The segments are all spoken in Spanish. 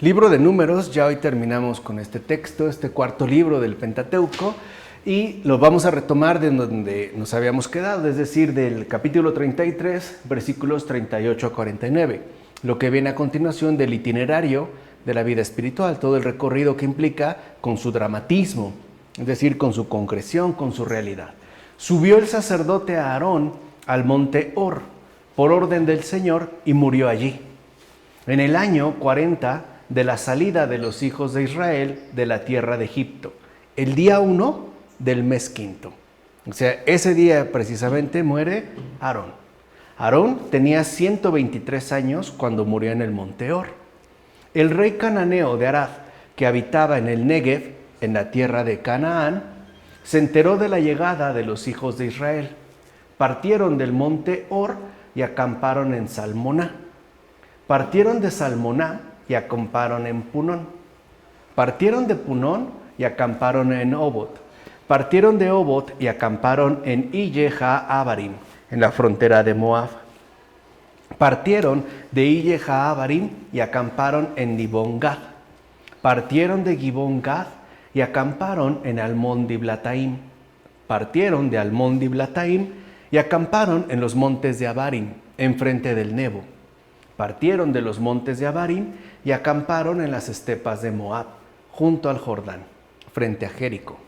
Libro de Números, ya hoy terminamos con este texto, este cuarto libro del Pentateuco, y lo vamos a retomar de donde nos habíamos quedado, es decir, del capítulo 33, versículos 38 a 49, lo que viene a continuación del itinerario de la vida espiritual, todo el recorrido que implica con su dramatismo, es decir, con su concreción, con su realidad. Subió el sacerdote Aarón al monte Hor, por orden del Señor, y murió allí. En el año 40 de la salida de los hijos de Israel de la tierra de Egipto, el día 1 del mes quinto. O sea, ese día precisamente muere Aarón. Aarón tenía 123 años cuando murió en el monte Hor. El rey cananeo de Arad, que habitaba en el Negev, en la tierra de Canaán, se enteró de la llegada de los hijos de Israel. Partieron del monte Hor y acamparon en Salmoná. Partieron de Salmoná y acamparon en Punón. Partieron de Punón y acamparon en Obot. Partieron de Obot y acamparon en Ije-Ha-Abarim, en la frontera de Moab. Partieron de Ije-Ha-Abarim y acamparon en Dibón-Gad. Partieron de Dibón-Gad y acamparon en Almón-Diblataim. Partieron de Almón-Diblataim y acamparon en los montes de Abarim, enfrente del Nebo. Partieron de los montes de Abarim y acamparon en las estepas de Moab, junto al Jordán, frente a Jericó.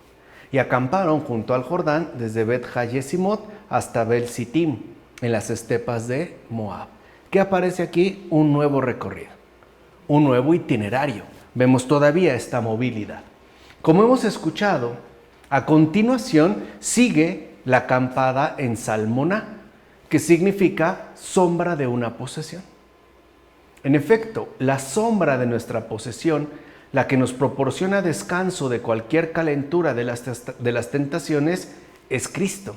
Y acamparon junto al Jordán desde Bet-Hayesimot hasta Bel-Sittim, en las estepas de Moab. ¿Qué aparece aquí? Un nuevo recorrido, un nuevo itinerario. Vemos todavía esta movilidad. Como hemos escuchado, a continuación sigue la acampada en Salmoná, que significa sombra de una posesión. En efecto, la sombra de nuestra posesión, la que nos proporciona descanso de cualquier calentura de las tentaciones, es Cristo,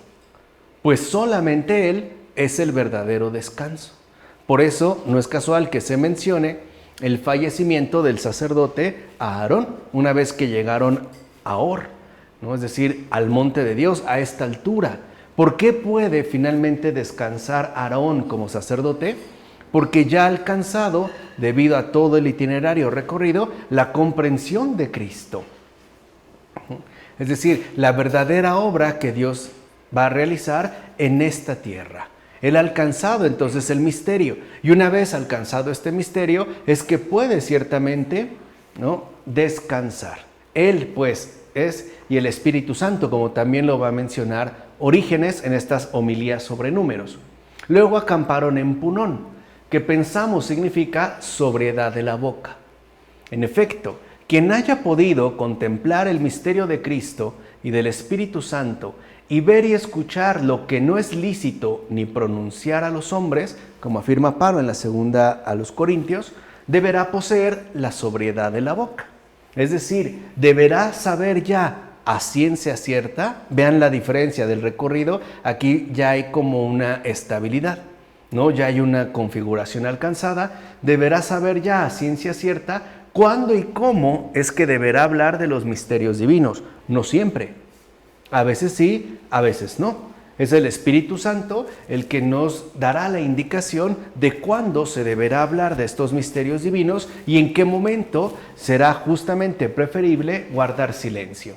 pues solamente Él es el verdadero descanso. Por eso no es casual que se mencione el fallecimiento del sacerdote Aarón una vez que llegaron a Hor, ¿no? Es decir, al monte de Dios a esta altura. ¿Por qué puede finalmente descansar Aarón como sacerdote? Porque ya ha alcanzado, debido a todo el itinerario recorrido, la comprensión de Cristo. Es decir, la verdadera obra que Dios va a realizar en esta tierra. Él ha alcanzado entonces el misterio. Y una vez alcanzado este misterio, es que puede ciertamente, ¿no?, descansar. Él, pues, es, y el Espíritu Santo, como también lo va a mencionar Orígenes en estas homilías sobre Números. Luego acamparon en Punón, que pensamos significa sobriedad de la boca. En efecto, quien haya podido contemplar el misterio de Cristo y del Espíritu Santo y ver y escuchar lo que no es lícito ni pronunciar a los hombres, como afirma Pablo en la segunda a los Corintios, deberá poseer la sobriedad de la boca. Es decir, deberá saber ya a ciencia cierta, vean la diferencia del recorrido, aquí ya hay como una estabilidad, ¿no? Ya hay una configuración alcanzada, deberá saber ya a ciencia cierta cuándo y cómo es que deberá hablar de los misterios divinos. No siempre, a veces sí, a veces no. Es el Espíritu Santo el que nos dará la indicación de cuándo se deberá hablar de estos misterios divinos y en qué momento será justamente preferible guardar silencio.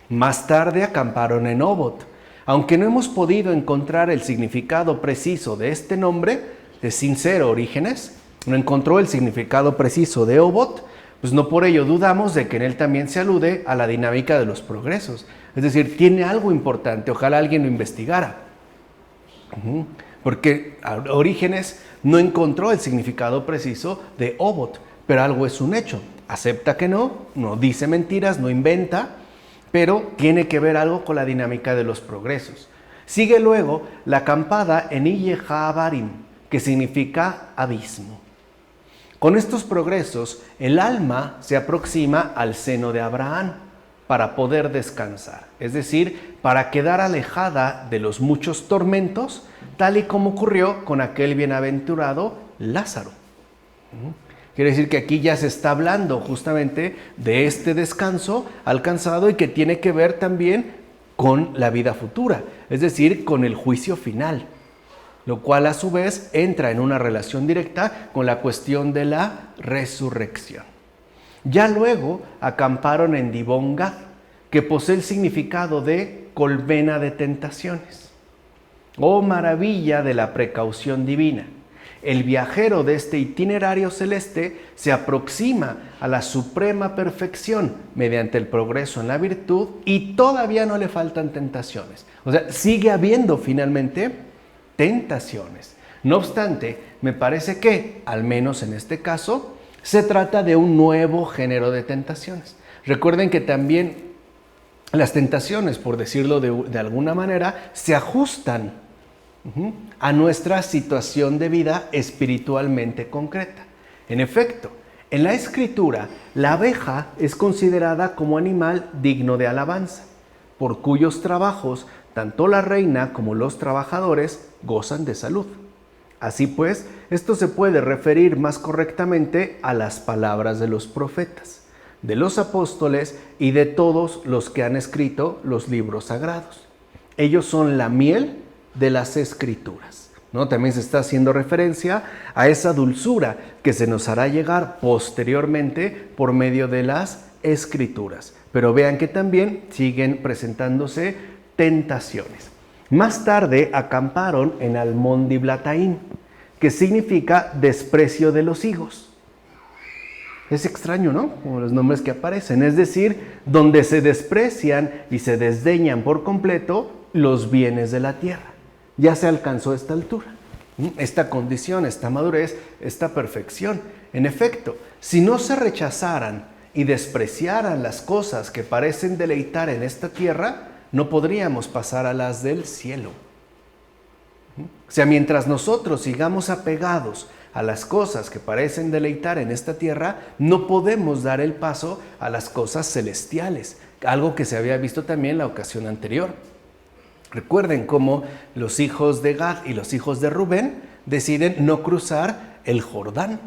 Más tarde acamparon en Obot. Aunque no hemos podido encontrar el significado preciso de este nombre, de sincero Orígenes, no encontró el significado preciso de Obot, pues no por ello dudamos de que en él también se alude a la dinámica de los progresos. Es decir, tiene algo importante, ojalá alguien lo investigara. Porque Orígenes no encontró el significado preciso de Obot, pero algo es un hecho. Acepta que no dice mentiras, no inventa, pero tiene que ver algo con la dinámica de los progresos. Sigue luego la acampada en Ije-Ha-Abarim, que significa abismo. Con estos progresos, el alma se aproxima al seno de Abraham para poder descansar, es decir, para quedar alejada de los muchos tormentos, tal y como ocurrió con aquel bienaventurado Lázaro. Quiere decir que aquí ya se está hablando justamente de este descanso alcanzado y que tiene que ver también con la vida futura, es decir, con el juicio final, lo cual a su vez entra en una relación directa con la cuestión de la resurrección. Ya luego acamparon en Dibón Gad, que posee el significado de colmena de tentaciones. Oh maravilla de la precaución divina. El viajero de este itinerario celeste se aproxima a la suprema perfección mediante el progreso en la virtud y todavía no le faltan tentaciones. O sea, sigue habiendo finalmente tentaciones. No obstante, me parece que, al menos en este caso, se trata de un nuevo género de tentaciones. Recuerden que también las tentaciones, por decirlo de alguna manera, se ajustan a nuestra situación de vida espiritualmente concreta. En efecto, en la Escritura, la abeja es considerada como animal digno de alabanza, por cuyos trabajos tanto la reina como los trabajadores gozan de salud. Así pues, esto se puede referir más correctamente a las palabras de los profetas, de los apóstoles y de todos los que han escrito los libros sagrados. Ellos son la miel de las Escrituras, ¿no? También se está haciendo referencia a esa dulzura que se nos hará llegar posteriormente por medio de las Escrituras. Pero vean que también siguen presentándose tentaciones. Más tarde acamparon en Almón Diblataín, que significa desprecio de los higos. Es extraño, ¿no? Como los nombres que aparecen. Es decir, donde se desprecian y se desdeñan por completo los bienes de la tierra. Ya se alcanzó esta altura, esta condición, esta madurez, esta perfección. En efecto, si no se rechazaran y despreciaran las cosas que parecen deleitar en esta tierra, no podríamos pasar a las del cielo. O sea, mientras nosotros sigamos apegados a las cosas que parecen deleitar en esta tierra, no podemos dar el paso a las cosas celestiales, algo que se había visto también en la ocasión anterior. Recuerden cómo los hijos de Gad y los hijos de Rubén deciden no cruzar el Jordán.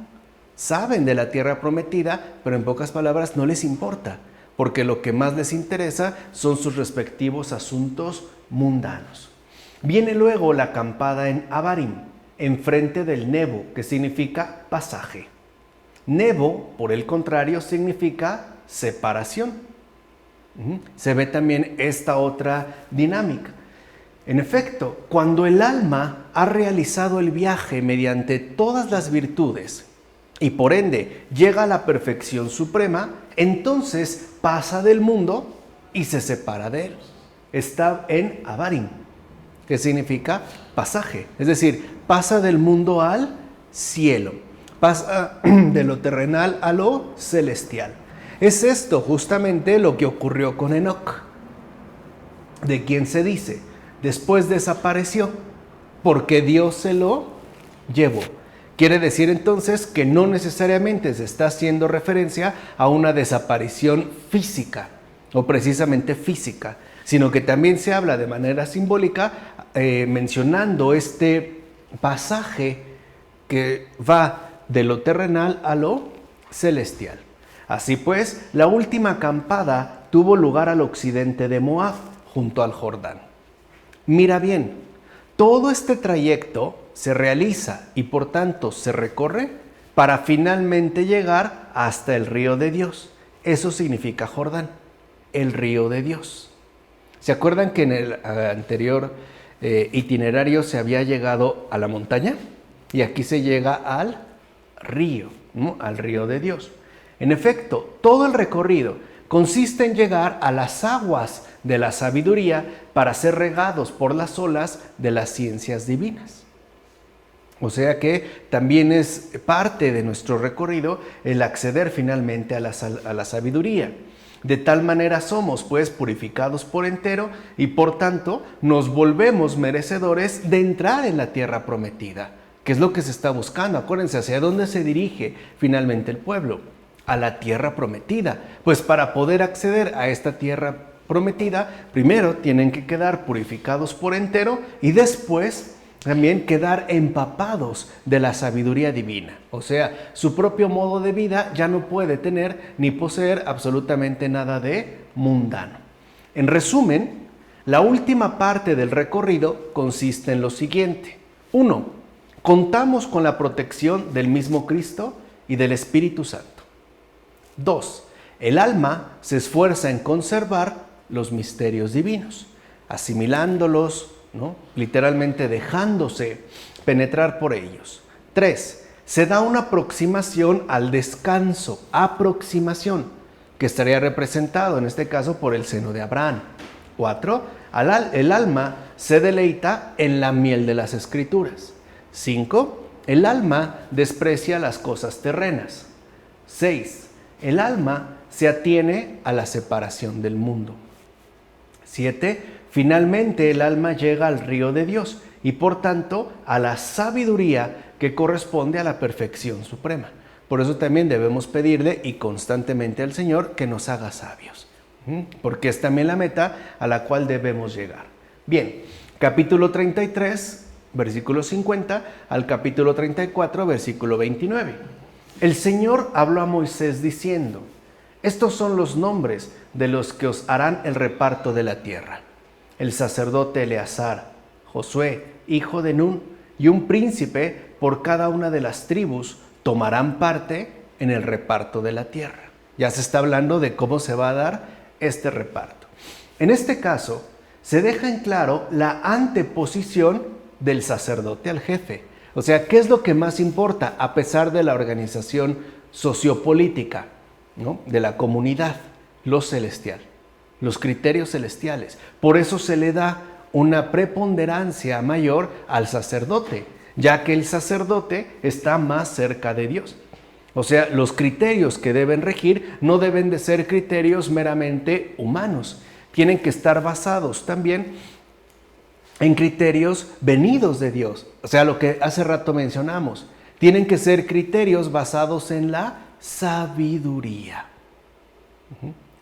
Saben de la tierra prometida, pero en pocas palabras no les importa, porque lo que más les interesa son sus respectivos asuntos mundanos. Viene luego la acampada en Abarim, enfrente del Nebo, que significa pasaje. Nebo, por el contrario, significa separación. Se ve también esta otra dinámica. En efecto, cuando el alma ha realizado el viaje mediante todas las virtudes y por ende llega a la perfección suprema, entonces pasa del mundo y se separa de él. Está en Abarim, que significa pasaje, es decir, pasa del mundo al cielo, pasa de lo terrenal a lo celestial. Es esto justamente lo que ocurrió con Enoc, de quien se dice, después desapareció, porque Dios se lo llevó. Quiere decir entonces que no necesariamente se está haciendo referencia a una desaparición física, o precisamente física, sino que también se habla de manera simbólica, mencionando este pasaje que va de lo terrenal a lo celestial. Así pues, la última acampada tuvo lugar al occidente de Moab, junto al Jordán. Mira bien, todo este trayecto se realiza y por tanto se recorre para finalmente llegar hasta el río de Dios. Eso significa Jordán, el río de Dios. ¿Se acuerdan que en el anterior itinerario se había llegado a la montaña? Y aquí se llega al río, ¿no? Al río de Dios. En efecto, todo el recorrido consiste en llegar a las aguas de la sabiduría para ser regados por las olas de las ciencias divinas. O sea que también es parte de nuestro recorrido el acceder finalmente a la sabiduría. De tal manera somos pues purificados por entero y por tanto nos volvemos merecedores de entrar en la tierra prometida, que es lo que se está buscando. Acuérdense, ¿hacia dónde se dirige finalmente el pueblo? A la tierra prometida. Pues para poder acceder a esta tierra prometida, primero tienen que quedar purificados por entero y después también quedar empapados de la sabiduría divina. O sea, su propio modo de vida ya no puede tener ni poseer absolutamente nada de mundano. En resumen, la última parte del recorrido consiste en lo siguiente. 1. Contamos con la protección del mismo Cristo y del Espíritu Santo. 2. El alma se esfuerza en conservar los misterios divinos, asimilándolos, ¿no? Literalmente dejándose penetrar por ellos. 3. Se da una aproximación al descanso, que estaría representado en este caso por el seno de Abraham. 4. El alma se deleita en la miel de las Escrituras. 5. El alma desprecia las cosas terrenas. 6. El alma se atiene a la separación del mundo. 7. Finalmente el alma llega al río de Dios y por tanto a la sabiduría que corresponde a la perfección suprema. Por eso también debemos pedirle y constantemente al Señor que nos haga sabios, porque es también la meta a la cual debemos llegar. Bien, capítulo 33, versículo 50 al capítulo 34, versículo 29. El Señor habló a Moisés diciendo: estos son los nombres de los que os harán el reparto de la tierra. El sacerdote Eleazar, Josué, hijo de Nun, y un príncipe por cada una de las tribus tomarán parte en el reparto de la tierra. Ya se está hablando de cómo se va a dar este reparto. En este caso, se deja en claro la anteposición del sacerdote al jefe. O sea, ¿qué es lo que más importa a pesar de la organización sociopolítica, ¿no?, de la comunidad? Lo celestial, los criterios celestiales. Por eso se le da una preponderancia mayor al sacerdote, ya que el sacerdote está más cerca de Dios. O sea, los criterios que deben regir no deben de ser criterios meramente humanos, tienen que estar basados también en criterios venidos de Dios. O sea, lo que hace rato mencionamos, tienen que ser criterios basados en la sabiduría.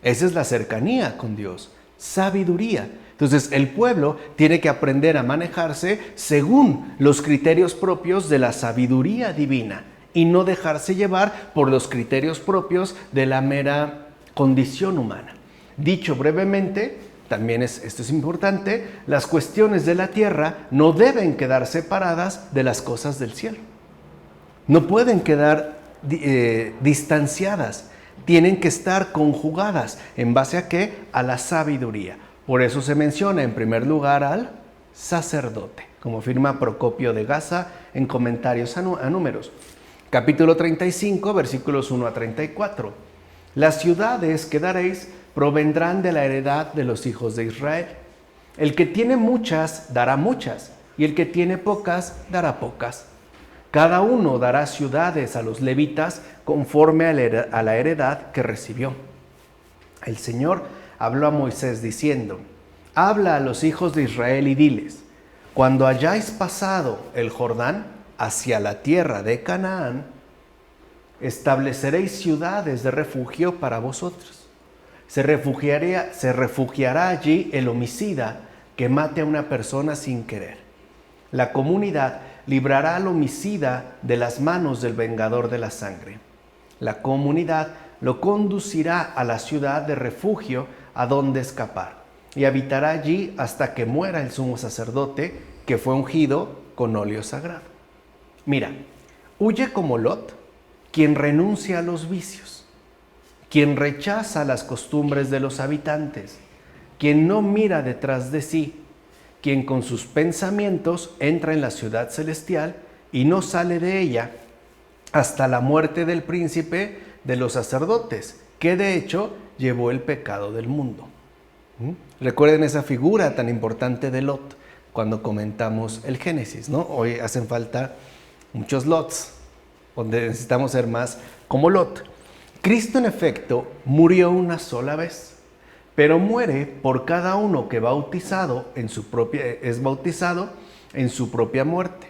Esa es la cercanía con Dios, sabiduría. Entonces el pueblo tiene que aprender a manejarse según los criterios propios de la sabiduría divina y no dejarse llevar por los criterios propios de la mera condición humana. Dicho brevemente, también esto es importante, las cuestiones de la tierra no deben quedar separadas de las cosas del cielo. No pueden quedar distanciadas, tienen que estar conjugadas. ¿En base a qué? A la sabiduría. Por eso se menciona en primer lugar al sacerdote, como afirma Procopio de Gaza en comentarios a Números. Capítulo 35, versículos 1 a 34. Las ciudades que daréis provendrán de la heredad de los hijos de Israel. El que tiene muchas, dará muchas, y el que tiene pocas, dará pocas. Cada uno dará ciudades a los levitas conforme a la heredad que recibió. El Señor habló a Moisés diciendo: habla a los hijos de Israel y diles: cuando hayáis pasado el Jordán hacia la tierra de Canaán, estableceréis ciudades de refugio para vosotros. Se refugiará allí el homicida que mate a una persona sin querer. La comunidad librará al homicida de las manos del vengador de la sangre. La comunidad lo conducirá a la ciudad de refugio a donde escapar, y habitará allí hasta que muera el sumo sacerdote que fue ungido con óleo sagrado. Mira, huye como Lot, quien renuncia a los vicios, quien rechaza las costumbres de los habitantes, quien no mira detrás de sí, quien con sus pensamientos entra en la ciudad celestial y no sale de ella hasta la muerte del príncipe de los sacerdotes, que de hecho llevó el pecado del mundo. Recuerden esa figura tan importante de Lot cuando comentamos el Génesis, ¿no? Hoy hacen falta muchos Lots, donde necesitamos ser más como Lot. Cristo, en efecto, murió una sola vez, pero muere por cada uno que es bautizado en su propia muerte,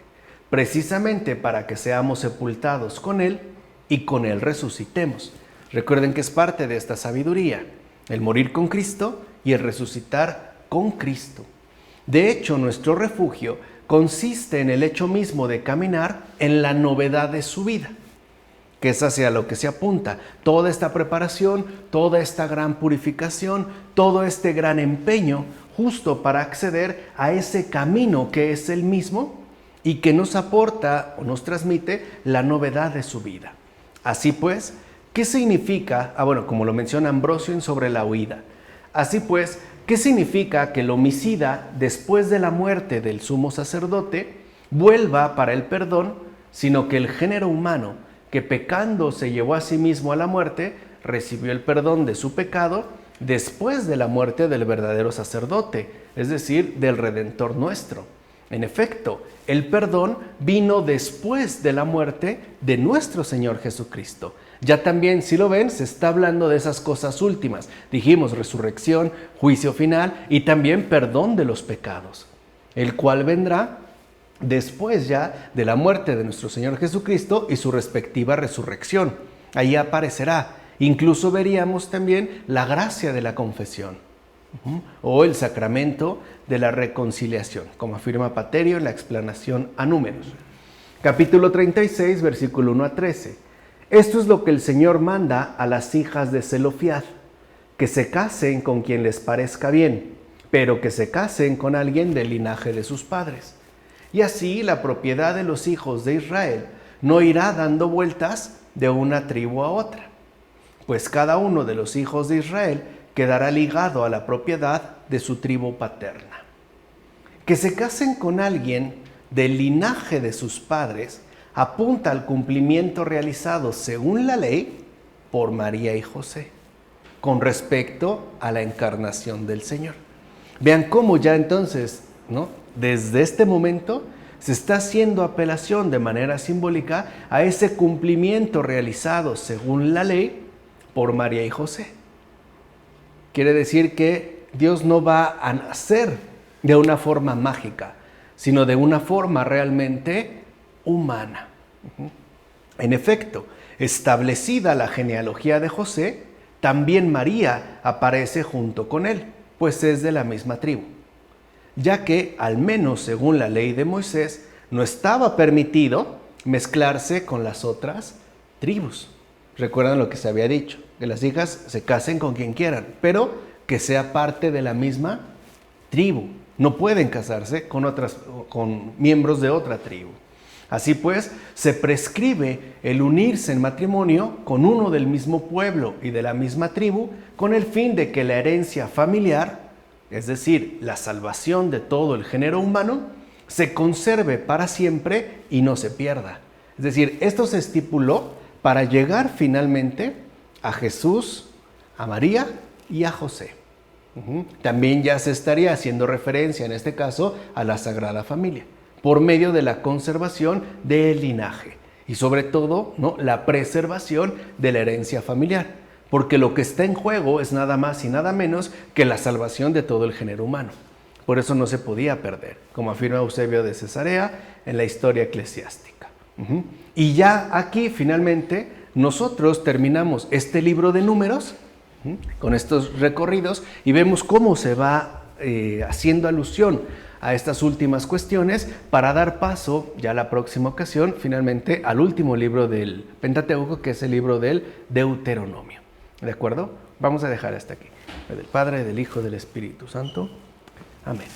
precisamente para que seamos sepultados con Él y con Él resucitemos. Recuerden que es parte de esta sabiduría, el morir con Cristo y el resucitar con Cristo. De hecho, nuestro refugio consiste en el hecho mismo de caminar en la novedad de su vida, que es hacia lo que se apunta. Toda esta preparación, toda esta gran purificación, todo este gran empeño, justo para acceder a ese camino que es el mismo y que nos aporta o nos transmite la novedad de su vida. Así pues, ¿Qué significa? Bueno, como lo menciona Ambrosio en Sobre la huida. Así pues, ¿qué significa que el homicida, después de la muerte del sumo sacerdote, vuelva para el perdón, sino que el género humano, que pecando se llevó a sí mismo a la muerte, recibió el perdón de su pecado después de la muerte del verdadero sacerdote, es decir, del Redentor nuestro? En efecto, el perdón vino después de la muerte de nuestro Señor Jesucristo. Ya también, si lo ven, se está hablando de esas cosas últimas. Dijimos resurrección, juicio final y también perdón de los pecados, el cual vendrá después ya de la muerte de nuestro Señor Jesucristo y su respectiva resurrección. Ahí aparecerá. Incluso veríamos también la gracia de la confesión o el sacramento de la reconciliación, como afirma Paterio en la explanación a Números. Capítulo 36, versículo 1 a 13. Esto es lo que el Señor manda a las hijas de Zelofead, que se casen con quien les parezca bien, pero que se casen con alguien del linaje de sus padres. Y así la propiedad de los hijos de Israel no irá dando vueltas de una tribu a otra, pues cada uno de los hijos de Israel quedará ligado a la propiedad de su tribu paterna. Que se casen con alguien del linaje de sus padres apunta al cumplimiento realizado según la ley por María y José con respecto a la encarnación del Señor. Vean cómo ya entonces, ¿no?, desde este momento se está haciendo apelación de manera simbólica a ese cumplimiento realizado según la ley por María y José. Quiere decir que Dios no va a nacer de una forma mágica, sino de una forma realmente humana. En efecto, establecida la genealogía de José, también María aparece junto con él, pues es de la misma tribu, ya que, al menos según la ley de Moisés, no estaba permitido mezclarse con las otras tribus. Recuerdan lo que se había dicho, que las hijas se casen con quien quieran, pero que sea parte de la misma tribu. No pueden casarse con miembros de otra tribu. Así pues, se prescribe el unirse en matrimonio con uno del mismo pueblo y de la misma tribu, con el fin de que la herencia familiar, es decir, la salvación de todo el género humano, se conserve para siempre y no se pierda. Es decir, esto se estipuló para llegar finalmente a Jesús, a María y a José. También ya se estaría haciendo referencia, en este caso, a la Sagrada Familia, por medio de la conservación del linaje y sobre todo, ¿no?, la preservación de la herencia familiar, porque lo que está en juego es nada más y nada menos que la salvación de todo el género humano. Por eso no se podía perder, como afirma Eusebio de Cesarea en la Historia Eclesiástica. Y ya aquí finalmente nosotros terminamos este libro de Números con estos recorridos y vemos cómo se va haciendo alusión a estas últimas cuestiones para dar paso ya la próxima ocasión finalmente al último libro del Pentateuco, que es el libro del Deuteronomio. ¿De acuerdo? Vamos a dejar hasta aquí. Del Padre, del Hijo, del Espíritu Santo. Amén.